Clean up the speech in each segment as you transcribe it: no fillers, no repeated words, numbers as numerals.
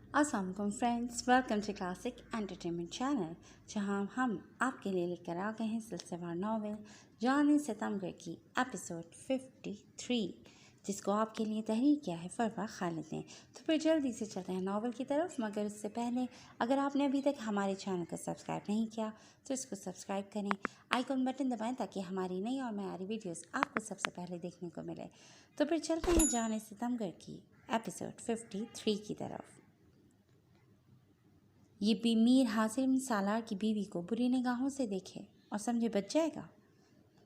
अस्सलाम वालेकुम friends, welcome to classic entertainment channel, जहां हम आपके लिए लेकर आ गए हैं सिलसिलेवार नावल जान सितमगर की एपिसोड 53, जिसको आपके लिए तहरीर किया है फरवा खालिद ने। तो फिर जल्दी से चलते हैं नावल की तरफ, मगर उससे पहले अगर आपने अभी तक हमारे चैनल को सब्सक्राइब नहीं किया तो इसको सब्सक्राइब करें, आइकॉन बटन दबाएं ताकि हमारी नई और नई वीडियोस आपको सबसे पहले देखने को मिले। तो फिर चलते हैं जान सितमगर की एपिसोड 53 की तरफ। ये भी मीर हासिम सालार की बीवी को बुरी निगाहों से देखे और समझे बच जाएगा।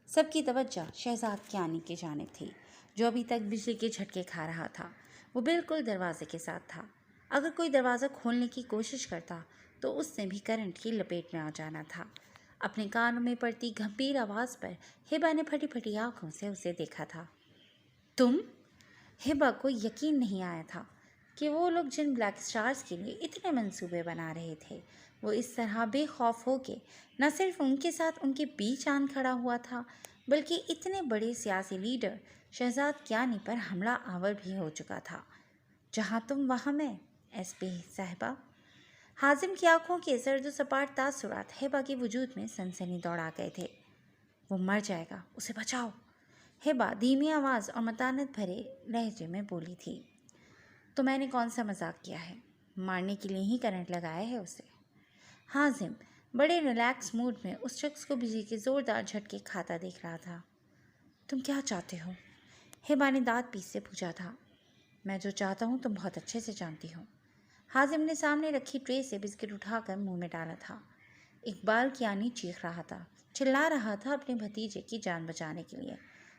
सबकी तवज्जो शहजाद कियानी की जानिब थी, जो अभी तक बिजली के झटके खा रहा था। वो बिल्कुल दरवाजे के साथ था। अगर कोई दरवाज़ा खोलने की कोशिश करता तो उसने भी करंट की लपेट में आ जाना था। अपने कानों में पड़ती गंभीर आवाज़ पर हिबा ने फटी फटी आंखों से उसे देखा था। तुम? हिबा को यकीन नहीं आया था कि वो लोग जिन ब्लैक स्टार्स के लिए इतने मंसूबे बना रहे थे, वो इस तरह बेखौफ होके न सिर्फ उनके साथ उनके बीच आन खड़ा हुआ था, बल्कि इतने बड़े सियासी लीडर शहजाद कियानी पर हमला आवर भी हो चुका था। जहाँ तुम वहाँ मैं, एसपी साहिबा। हाजिम की आंखों के सर्द सपाट तासुरात हिबा के वजूद में सनसनी दौड़ा गए थे। वो मर जाएगा, उसे बचाओ, हिबा धीमी आवाज़ और मतानत भरे लहजे में बोली थी। तो मैंने कौन सा मजाक किया है? मारने के लिए ही करंट लगाया है उसे। हाजिम बड़े रिलैक्स मूड में उस शख्स को बिजली के ज़ोरदार झटके खाता देख रहा था। तुम क्या चाहते हो? हिबा ने दांत पीस से पूछा था। मैं जो चाहता हूँ तुम बहुत अच्छे से जानती हो। हाजिम ने सामने रखी ट्रे से बिस्किट उठाकर मुंह में डाला था। इकबाल कियानी चीख रहा था, चिल्ला रहा था अपने भतीजे की जान बचाने के लिए,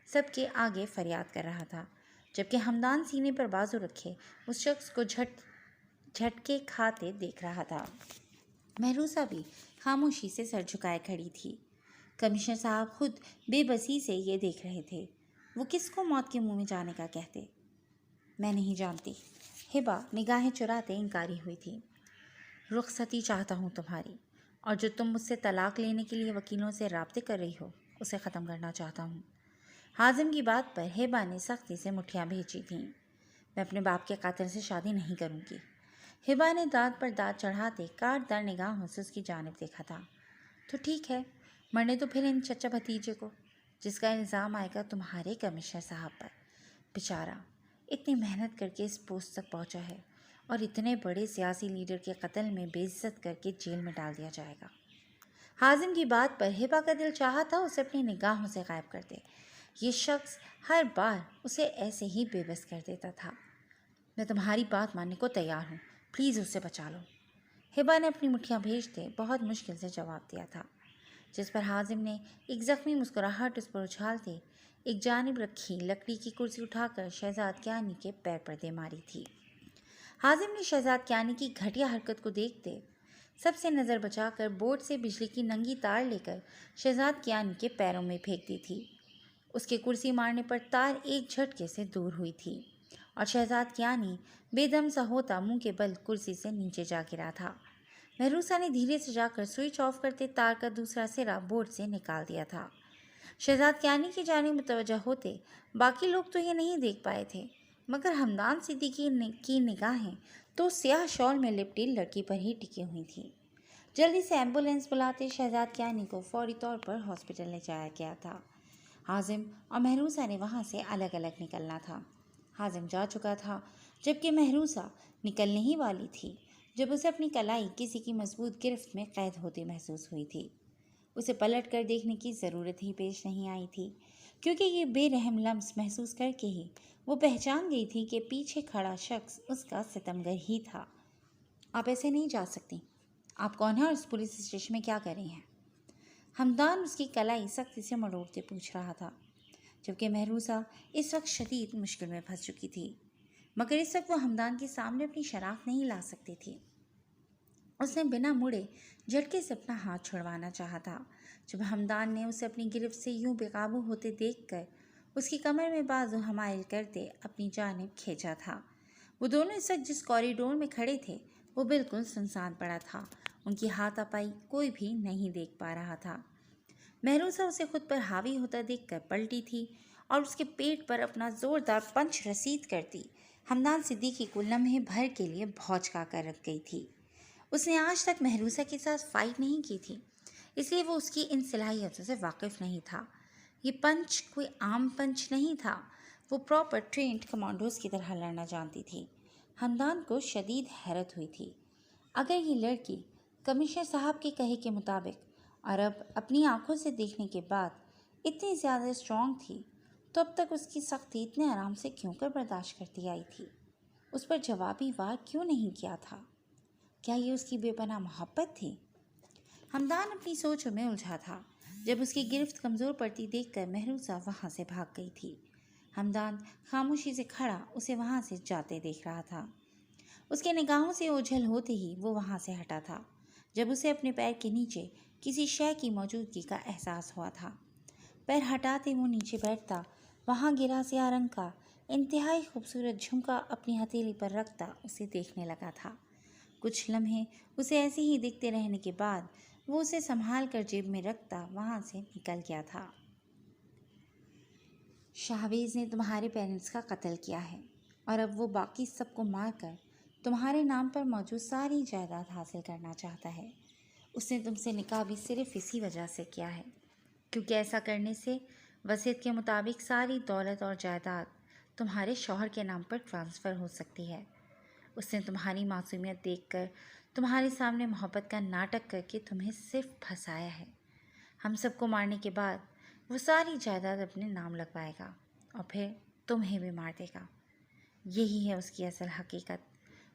सबके आगे फरियाद कर रहा था, जबकि हमदान सीने पर बाजू रखे उस शख्स को झटके खाते देख रहा था। महरूसा भी खामोशी से सर झुकाए खड़ी थी। कमिश्नर साहब खुद बेबसी से ये देख रहे थे। वो किसको मौत के मुंह में जाने का कहते? मैं नहीं जानती, हिबा निगाहें चुराते इनकारी हुई थी। रुखसती चाहता हूँ तुम्हारी, और जो तुम मुझसे तलाक लेने के लिए वकीलों से राब्ते कर रही हो उसे ख़त्म करना चाहता हूँ। हाजिम की बात पर हिबा ने सख्ती से मुठ्ठियाँ भेजी थीं। मैं अपने बाप के कातिल से शादी नहीं करूँगी। हिबा ने दांत पर दांत चढ़ाते काटदार निगाहों से उसकी जानिब देखा था। तो ठीक है, मरने तो फिर इन चचा भतीजे को, जिसका इल्ज़ाम आएगा तुम्हारे कमिश्नर साहब पर। बेचारा इतनी मेहनत करके इस पोस्ट तक पहुंचा है और इतने बड़े सियासी लीडर के कत्ल में बेइज्जत करके जेल में डाल दिया जाएगा। हाजिम की बात पर हिबा का दिल चाहा था उसे अपनी निगाहों से गायब कर दे। ये शख्स हर बार उसे ऐसे ही बेबस कर देता था। मैं तुम्हारी बात मानने को तैयार हूँ, प्लीज़ उसे बचा लो, हिबा ने अपनी मुठ्ठियाँ भेजते बहुत मुश्किल से जवाब दिया था, जिस पर हाजिम ने एक ज़ख्मी मुस्कुराहट उस पर उछालते एक जानिब रखी लकड़ी की कुर्सी उठाकर शहजाद कियानी के पैर पर दे मारी थी। हाजिम ने शहजाद कियानी की घटिया हरकत को देखते सबसे नज़र बचाकर बोर्ड से बिजली की नंगी तार लेकर शहजाद कियानी के पैरों में फेंक दी थी। उसके कुर्सी मारने पर तार एक झटके से दूर हुई थी और शहजाद कियानी बेदम सा होता मुंह के बल कुर्सी से नीचे जा गिरा था। महरूसा ने धीरे से जाकर स्विच ऑफ करते तार का दूसरा सिरा बोर्ड से निकाल दिया था। शहजाद कियानी की जानिब मुतवज्जह होते बाकी लोग तो ये नहीं देख पाए थे, मगर हमदान सिद्दीकी की निगाहें तो स्याह शॉल में लिपटी लड़की पर ही टिकी हुई थी। जल्दी से एम्बुलेंस बुलाते शहजाद कियानी को फौरी तौर पर हॉस्पिटल ले जाया गया था। हाजिम और महरूसा ने वहाँ से अलग अलग निकलना था। हाजिम जा चुका था, जबकि महरूसा निकलने ही वाली थी जब उसे अपनी कलाई किसी की मजबूत गिरफ्त में कैद होती महसूस हुई थी। उसे पलट कर देखने की ज़रूरत ही पेश नहीं आई थी, क्योंकि ये बेरहम लम्स महसूस करके ही वो पहचान गई थी कि पीछे खड़ा शख्स उसका सितमगर ही था। आप ऐसे नहीं जा सकती। आप कौन हैं और इस पुलिस स्टेशन में क्या कर रही हैं? हमदान उसकी कलाई सख्ती से मरोड़ते पूछ रहा था, जबकि महरूसा इस वक्त शदीद मुश्किल में फंस चुकी थी, मगर इस वक्त वो हमदान के सामने अपनी शराख्त नहीं ला सकती थी। उसने बिना मुड़े झटके से अपना हाथ छुड़वाना चाहा था, जब हमदान ने उसे अपनी गिरफ्त से यूं बेकाबू होते देखकर उसकी कमर में बाजू हमायल करते अपनी जानिब खींचा था। वो दोनों इस वक्त जिस कॉरिडोर में खड़े थे वो बिल्कुल सुनसान पड़ा था। उनकी हाथापाई कोई भी नहीं देख पा रहा था। महरूसा उसे खुद पर हावी होता देखकर पलटी थी और उसके पेट पर अपना जोरदार पंच रसीद करती हमदान सिद्दीकी को लम्हे भर के लिए भौचका कर रख गई थी। उसने आज तक महरूसा के साथ फाइट नहीं की थी, इसलिए वो उसकी इन सलाहियतों से वाकिफ़ नहीं था। ये पंच कोई आम पंच नहीं था, वो प्रॉपर ट्रेंड कमांडोज की तरह लड़ना जानती थी। हमदान को शदीद हैरत हुई थी। अगर ये लड़की कमिश्नर साहब के कहे के मुताबिक और अब अपनी आंखों से देखने के बाद इतनी ज़्यादा स्ट्रॉन्ग थी, तो अब तक उसकी सख्ती इतने आराम से क्यों कर बर्दाश्त करती आई थी? उस पर जवाबी वार क्यों नहीं किया था? क्या ये उसकी बेपनाह मोहब्बत थी? हमदान अपनी सोचों में उलझा था जब उसकी गिरफ्त कमज़ोर पड़ती देखकर महरूसा वहाँ से भाग गई थी। हमदान खामोशी से खड़ा उसे वहाँ से जाते देख रहा था। उसके निगाहों से ओझल होते ही वो वहाँ से हटा था जब उसे अपने पैर के नीचे किसी शय की मौजूदगी का एहसास हुआ था। पैर हटाते वो नीचे बैठता, वहाँ गिरा सियाह रंग का इंतहाई खूबसूरत झुमका अपनी हथेली पर रखता उसे देखने लगा था। कुछ लम्हे उसे ऐसे ही दिखते रहने के बाद वो उसे संभाल कर जेब में रखता वहाँ से निकल गया था। शाहवेज़ ने तुम्हारे पेरेंट्स का कत्ल किया है और अब वो बाकी सबको मारकर तुम्हारे नाम पर मौजूद सारी जायदाद हासिल करना चाहता है। उसने तुमसे निकाह भी सिर्फ इसी वजह से किया है, क्योंकि ऐसा करने से वसीयत के मुताबिक सारी दौलत और जायदाद तुम्हारे शौहर के नाम पर ट्रांसफ़र हो सकती है। उसने तुम्हारी मासूमियत देखकर तुम्हारे सामने मोहब्बत का नाटक करके तुम्हें सिर्फ फंसाया है। हम सबको मारने के बाद वो सारी जायदाद अपने नाम लगवाएगा और फिर तुम्हें भी मार देगा। यही है उसकी असल हकीकत।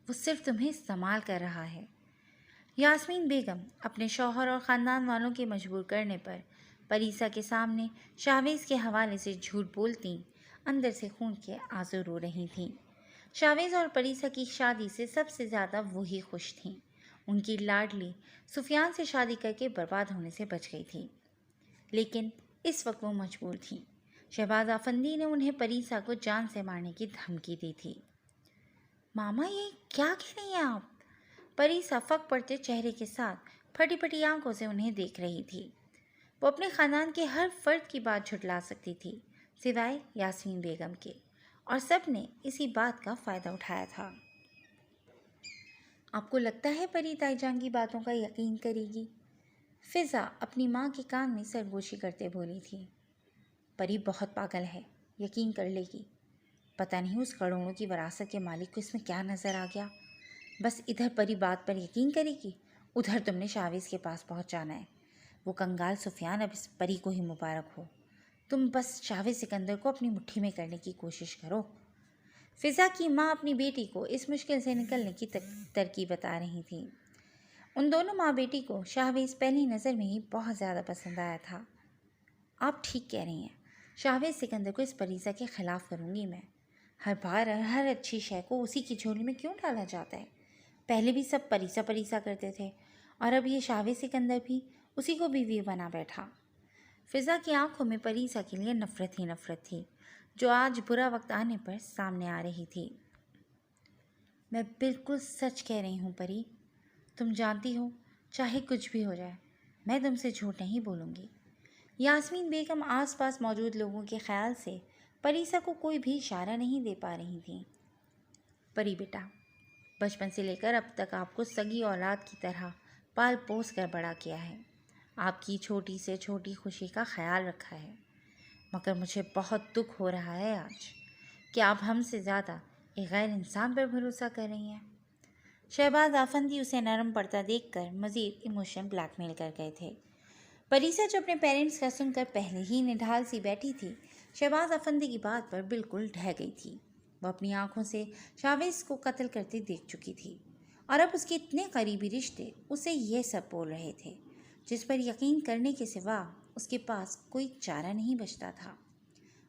वो सिर्फ तुम्हें इस्तेमाल कर रहा है। यास्मीन बेगम अपने शौहर और ख़ानदान वालों के मजबूर करने पर परीसा के सामने शाहवेज़ के हवाले से झूठ बोलती अंदर से खून के आंसू रो रही थीं। शाहवेज़ और परीसा की शादी से सबसे ज़्यादा वही खुश थीं। उनकी लाडली सुफियान से शादी करके बर्बाद होने से बच गई थी, लेकिन इस वक्त वो मजबूर थीं। शहबाज आफंदी ने उन्हें परीसा को जान से मारने की धमकी दी थी। मामा, ये क्या कह रही हैं आप? परीसा फक पड़ते चेहरे के साथ फटी फटी आंखों से उन्हें देख रही थी। वो अपने ख़ानदान के हर फर्द की बात झुठला सकती थी, सिवाय यास्मीन बेगम के, और सब ने इसी बात का फ़ायदा उठाया था। आपको लगता है परी ताईजान की बातों का यकीन करेगी? फ़िज़ा अपनी माँ के कान में सरगोशी करते बोली थी। परी बहुत पागल है, यकीन कर लेगी। पता नहीं उस करोड़ों की विरासत के मालिक को इसमें क्या नज़र आ गया। बस इधर परी बात पर यकीन करेगी, उधर तुमने शाहवेज़ के पास पहुंचाना है। वो कंगाल सुफियान अब इस परी को ही मुबारक हो। तुम बस शाहवेज़ सिकंदर को अपनी मुट्ठी में करने की कोशिश करो। फ़िज़ा की माँ अपनी बेटी को इस मुश्किल से निकलने की तरकीब बता रही थी। उन दोनों माँ बेटी को शाहवेज़ पहली नज़र में ही बहुत ज़्यादा पसंद आया था। आप ठीक कह रही हैं, शाहवेज़ सिकंदर को इस परीसा के ख़िलाफ़ करूँगी मैं। हर बार हर अच्छी शय को उसी की झोली में क्यों डाला जाता है? पहले भी सब परीसा परीसा करते थे और अब ये शाहवेज़ सिकंदर भी उसी को बीवी बना बैठा। फ़िज़ा की आंखों में परीसा के लिए नफ़रत ही नफ़रत थी, जो आज बुरा वक्त आने पर सामने आ रही थी। मैं बिल्कुल सच कह रही हूँ परी, तुम जानती हो चाहे कुछ भी हो जाए मैं तुमसे झूठ नहीं बोलूँगी। यास्मीन बेगम आसपास मौजूद लोगों के ख्याल से परीसा को कोई भी इशारा नहीं दे पा रही थी। परी बेटा, बचपन से लेकर अब तक आपको सगी औलाद की तरह पाल पोस कर बड़ा किया है, आपकी छोटी से छोटी खुशी का ख्याल रखा है, मगर मुझे बहुत दुख हो रहा है आज कि आप हमसे ज़्यादा एक गैर इंसान पर भरोसा कर रही हैं। शहबाज आफंदी उसे नरम पड़ता देखकर मज़ीद इमोशन ब्लैकमेल कर गए थे। परीसा जो अपने पेरेंट्स का सुनकर पहले ही निढाल सी बैठी थी, शहबाज आफंदी की बात पर बिल्कुल ढह गई थी। वो अपनी आंखों से शाहवेज़ को कत्ल करते देख चुकी थी और अब उसके इतने करीबी रिश्ते उसे ये सब बोल रहे थे, जिस पर यकीन करने के सिवा उसके पास कोई चारा नहीं बचता था।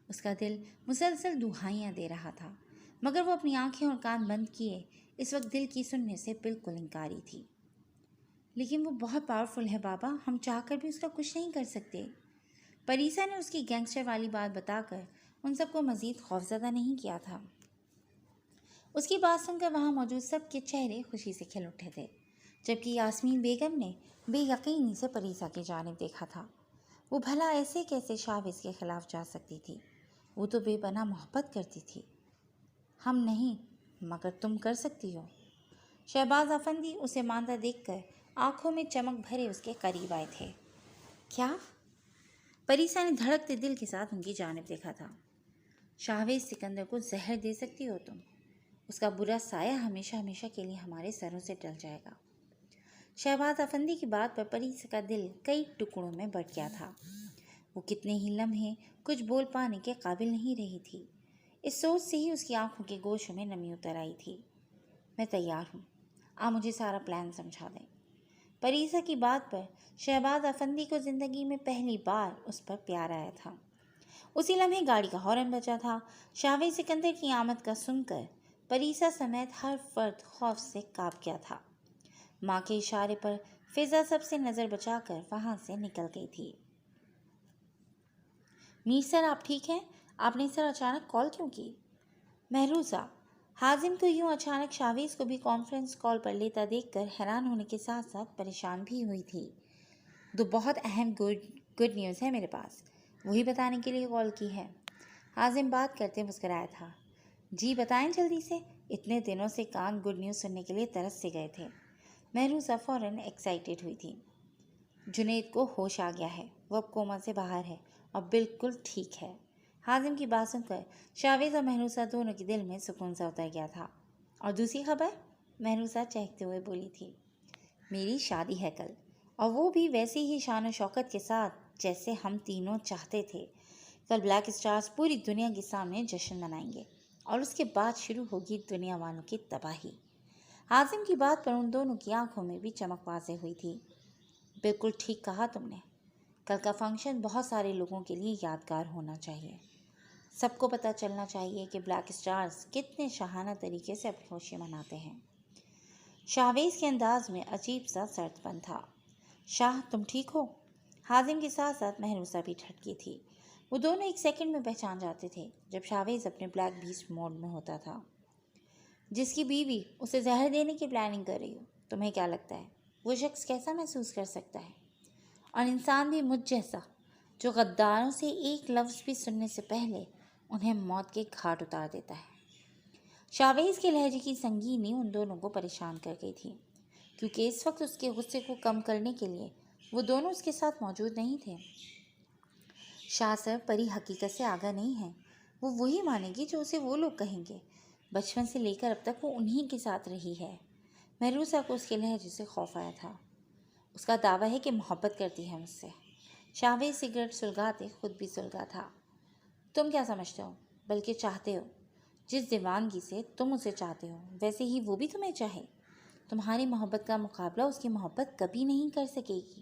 उसका दिल मुसलसल दुहाइयाँ दे रहा था, मगर वो अपनी आंखें और कान बंद किए इस वक्त दिल की सुनने से बिल्कुल इनकारी थी। लेकिन वो बहुत पावरफुल है बाबा, हम चाहकर भी उसका कुछ नहीं कर सकते। परीसा ने उसकी गैंगस्टर वाली बात बताकर उन सबको मज़ीद खौफज़दा नहीं किया था। उसकी बात सुनकर वहाँ मौजूद सबके चेहरे खुशी से खिल उठे थे, जबकि यास्मीन बेगम ने बेयकीनी से परीसा की जानिब देखा था। वो भला ऐसे कैसे शाहवेज़ के ख़िलाफ़ जा सकती थी? वो तो बेपनाह मोहब्बत करती थी। हम नहीं, مگر تم کر سکتی ہو۔ شہباز افندی اسے ماندہ دیکھ کر آنکھوں میں چمک بھرے اس کے قریب آئے تھے۔ کیا؟ پریسا نے دھڑکتے دل کے ساتھ ان کی جانب دیکھا تھا۔ شاہویز سکندر کو زہر دے سکتی ہو تم، اس کا برا سایہ ہمیشہ ہمیشہ کے لیے ہمارے سروں سے ٹل جائے گا۔ شہباز افندی کی بات پر پریسا کا دل کئی ٹکڑوں میں بٹ گیا تھا۔ وہ کتنے ہی لمحے کچھ بول پانے کے قابل نہیں رہی تھی۔ اس سوچ سے ہی اس کی آنکھوں کے گوشوں میں نمی اتر آئی تھی۔ میں تیار ہوں، آپ مجھے سارا پلان سمجھا دیں۔ پریسا کی بات پر شہباز افندی کو زندگی میں پہلی بار اس پر پیار آیا تھا۔ اسی لمحے گاڑی کا ہارن بجا تھا۔ شاہویز سکندر کی آمد کا سن کر پریسا سمیت ہر فرد خوف سے کانپ گیا تھا۔ ماں کے اشارے پر فضا سب سے نظر بچا کر وہاں سے نکل گئی تھی۔ میر سر آپ ٹھیک ہیں؟ آپ نے سر اچانک کال کیوں کی؟ محروسہ حازم کو یوں اچانک شاہویز کو بھی کانفرنس کال پر لیتا دیکھ کر حیران ہونے کے ساتھ ساتھ پریشان بھی ہوئی تھی۔ دو بہت اہم گڈ نیوز ہے میرے پاس، وہی بتانے کے لیے کال کی ہے۔ حازم بات کرتے مسکرایا تھا۔ جی بتائیں جلدی سے، اتنے دنوں سے کان گڈ نیوز سننے کے لیے ترس سے گئے تھے۔ محروسہ فوراً ایکسائٹیڈ ہوئی تھی۔ جنید کو ہوش آ گیا ہے، وہ اب کوما سے باہر ہے اور بالکل ٹھیک ہے۔ حازم کی بات سن کر شاہویز اور محروسہ دونوں کے دل میں سکون سا اتر گیا تھا۔ اور دوسری خبر؟ محروسہ چہکتے ہوئے بولی تھی۔ میری شادی ہے کل، اور وہ بھی ویسی ہی شان و شوکت کے ساتھ جیسے ہم تینوں چاہتے تھے۔ کل بلیک اسٹارز پوری دنیا کے سامنے جشن منائیں گے اور اس کے بعد شروع ہوگی دنیا والوں کی تباہی۔ حازم کی بات پر ان دونوں کی آنکھوں میں بھی چمک واضح ہوئی تھی۔ بالکل ٹھیک کہا تم نے، کل کا فنکشن بہت سارے لوگوں کے لیے یادگار ہونا چاہیے۔ سب کو پتہ چلنا چاہیے کہ بلیک اسٹارز کتنے شاہانہ طریقے سے اپنی خوشی مناتے ہیں۔ شاہویز کے انداز میں عجیب سا سرد پن تھا۔ شاہ تم ٹھیک ہو؟ حازم کے ساتھ ساتھ محروسہ بھی ٹھٹکی تھی۔ وہ دونوں ایک سیکنڈ میں پہچان جاتے تھے جب شاہویز اپنے بلیک بیسٹ موڈ میں ہوتا تھا۔ جس کی بیوی اسے زہر دینے کی پلاننگ کر رہی ہو، تمہیں کیا لگتا ہے وہ شخص کیسا محسوس کر سکتا ہے؟ اور انسان بھی مجھ جیسا، جو غداروں سے ایک لفظ بھی سننے سے پہلے انہیں موت کے گھاٹ اتار دیتا ہے۔ شاہویز کے لہجے کی سنگینی ان دونوں کو پریشان کر گئی تھی، کیونکہ اس وقت اس کے غصے کو کم کرنے کے لیے وہ دونوں اس کے ساتھ موجود نہیں تھے۔ شاہ سر، پری حقیقت سے آگاہ نہیں ہے، وہ وہی مانے گی جو اسے وہ لوگ کہیں گے۔ بچپن سے لے کر اب تک وہ انہی کے ساتھ رہی ہے۔ محروسہ کو اس کے لہجے سے خوف آیا تھا۔ اس کا دعویٰ ہے کہ محبت کرتی ہے مجھ سے۔ شاہویز سگریٹ سلگاتے خود بھی سلگا تھا۔ تم کیا سمجھتے ہو، بلکہ چاہتے ہو؟ جس دیوانگی سے تم اسے چاہتے ہو ویسے ہی وہ بھی تمہیں چاہے۔ تمہاری محبت کا مقابلہ اس کی محبت کبھی نہیں کر سکے گی۔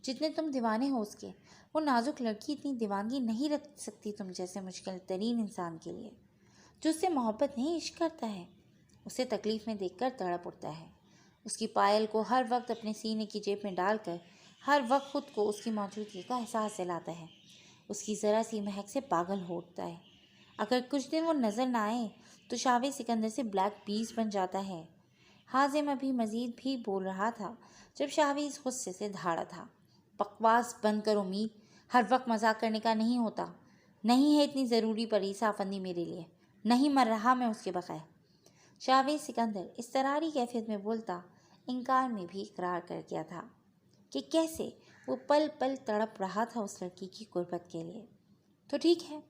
جتنے تم دیوانے ہو اس کے، وہ نازک لڑکی اتنی دیوانگی نہیں رکھ سکتی تم جیسے مشکل ترین انسان کے لیے، جو اس سے محبت نہیں عشق کرتا ہے۔ اسے تکلیف میں دیکھ کر تڑپ اٹھتا ہے، اس کی پائل کو ہر وقت اپنے سینے کی جیب میں ڈال کر ہر وقت خود کو اس کی موجودگی کا احساس دلاتا ہے۔ اس کی ذرا سی مہک سے پاگل ہو اٹھتا ہے۔ اگر کچھ دن وہ نظر نہ آئے تو شاہویز سکندر سے بلیک بیسٹ بن جاتا ہے۔ حازم ابھی مزید بھی بول رہا تھا جب شاہویز غصے سے دھاڑا تھا۔ بکواس بند کرو میر، ہر وقت مذاق کرنے کا نہیں ہوتا۔ نہیں ہے اتنی ضروری پریسا افندی میرے لیے، نہیں مر رہا میں اس کے بغیر۔ شاہویز سکندر اضطراری کیفیت میں بولتا انکار میں بھی اقرار کر گیا تھا کہ کیسے وہ پل پل تڑپ رہا تھا اس لڑکی کی قربت کے لیے۔ تو ٹھیک ہے،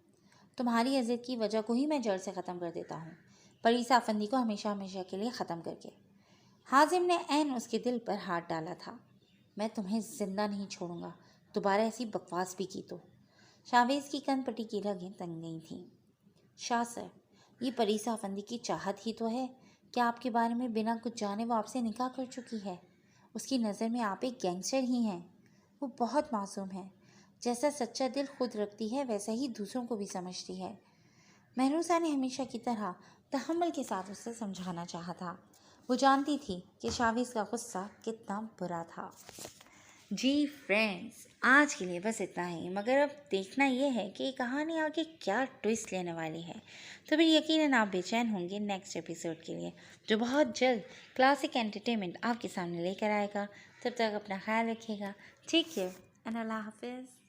تمہاری عزت کی وجہ کو ہی میں جڑ سے ختم کر دیتا ہوں، پریسا افندی کو ہمیشہ ہمیشہ کے لیے ختم کر کے۔ حازم نے عین اس کے دل پر ہاتھ ڈالا تھا۔ میں تمہیں زندہ نہیں چھوڑوں گا، دوبارہ ایسی بکواس بھی کی تو۔ شاہویز کی کن پٹی کی رگیں تنگ گئی تھیں۔ شاہ سر، یہ پریسا افندی کی چاہت ہی تو ہے کہ آپ کے بارے میں بنا کچھ جانے وہ آپ سے نکاح کر چکی ہے۔ اس کی نظر میں آپ ایک گینگسٹر ہی ہیں۔ وہ بہت معصوم ہے، جیسا سچا دل خود رکھتی ہے ویسا ہی دوسروں کو بھی سمجھتی ہے۔ محروسہ نے ہمیشہ کی طرح تحمل کے ساتھ اسے سمجھانا چاہا تھا۔ وہ جانتی تھی کہ شاہویز کا غصہ کتنا برا تھا۔ جی فرینڈز، آج کے لیے بس اتنا ہی، مگر اب دیکھنا یہ ہے کہ کہانی آگے کیا ٹوئسٹ لینے والی ہے۔ تو پھر یقیناً آپ بے چین ہوں گے نیکسٹ ایپیسوڈ کے لیے، جو بہت جلد کلاسک انٹرٹینمنٹ آپ کے سامنے لے کر آئے گا۔ تب تک اپنا خیال رکھیے گا، ٹیک کیئر اینڈ اللہ حافظ۔